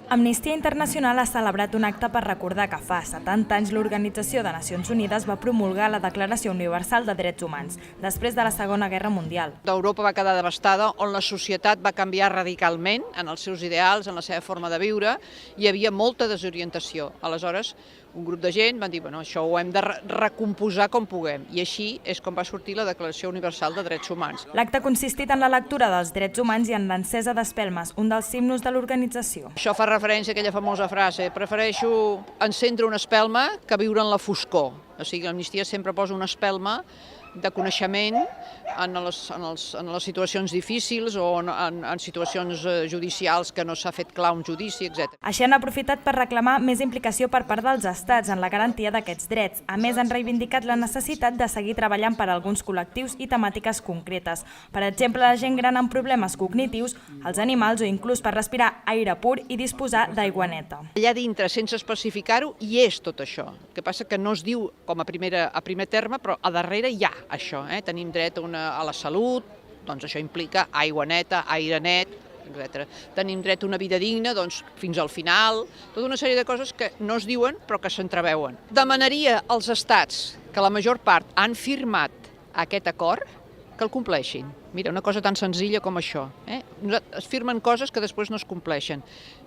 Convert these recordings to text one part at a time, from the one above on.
Amnistia Internacional ha celebrat un acte per recordar que fa 70 anys l'Organització de Nacions Unides va promulgar la Declaració Universal de Drets Humans, després de la Segona Guerra Mundial. Europa va quedar devastada, on la societat va canviar radicalment en els seus ideals, en la seva forma de viure, i hi havia molta desorientació. Aleshores, un grup de gent van dir, bueno, això ho hem de recomposar com puguem, i així és com va sortir la Declaració Universal de Drets Humans. L'acte ha consistit en la lectura dels drets humans i en l'encesa d'espelmes, un dels himnos de l'organització. Això fa referència a aquella famosa frase: prefereixo encendre una espelma que viure en la foscor. O sigui, l'Amnistia sempre posa una espelma de coneixement en les situacions difícils o en situacions judicials que no s'ha fet clar un judici, etc. Així han aprofitat per reclamar més implicació per part dels estats en la garantia d'aquests drets. A més, han reivindicat la necessitat de seguir treballant per a alguns col·lectius i temàtiques concretes. Per exemple, la gent gran amb problemes cognitius, els animals o inclús per respirar aire pur i disposar d'aigua neta. Allà dintre, sense especificar-ho, hi és tot això. El que passa que no es diu com a primer terme, però a darrere hi ha això. Tenim dret a la salut, doncs això implica aigua neta, aire net, etc. Tenim dret a una vida digna, doncs fins al final, tota una sèrie de coses que no es diuen però que s'entreveuen. Demanaria als estats que la major part han firmat aquest acord que el compleixin. Mira, una cosa tan senzilla com això. Es firmen coses que després no es compleixen.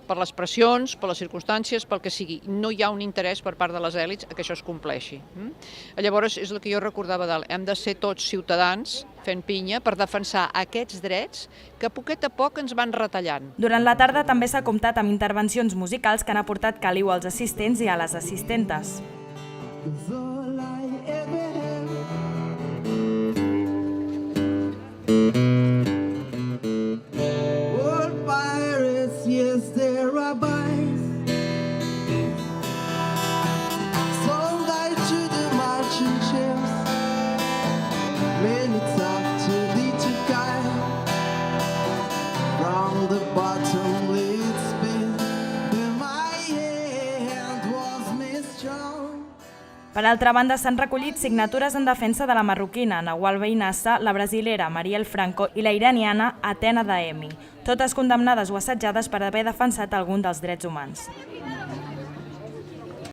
Per les pressions, per les circumstàncies, pel que sigui. No hi ha un interès per part de les èlits que això es compleixi. Llavors, és el que jo recordava dalt. Hem de ser tots ciutadans fent pinya per defensar aquests drets que a poquet a poc ens van retallant. Durant la tarda també s'ha comptat amb intervencions musicals que han aportat caliu als assistents i a les assistentes. Yes, there are boys some guide to the marching ships, many talk to thee to guide from the bottom leads been in my hand was made strong. Per altra banda, s'han recollit signatures en defensa de la marroquina Nahual Beinassa, la brasilera Mariel Franco i la iraniana Atena Daemi, totes condemnades o assetjades per haver defensat algun dels drets humans.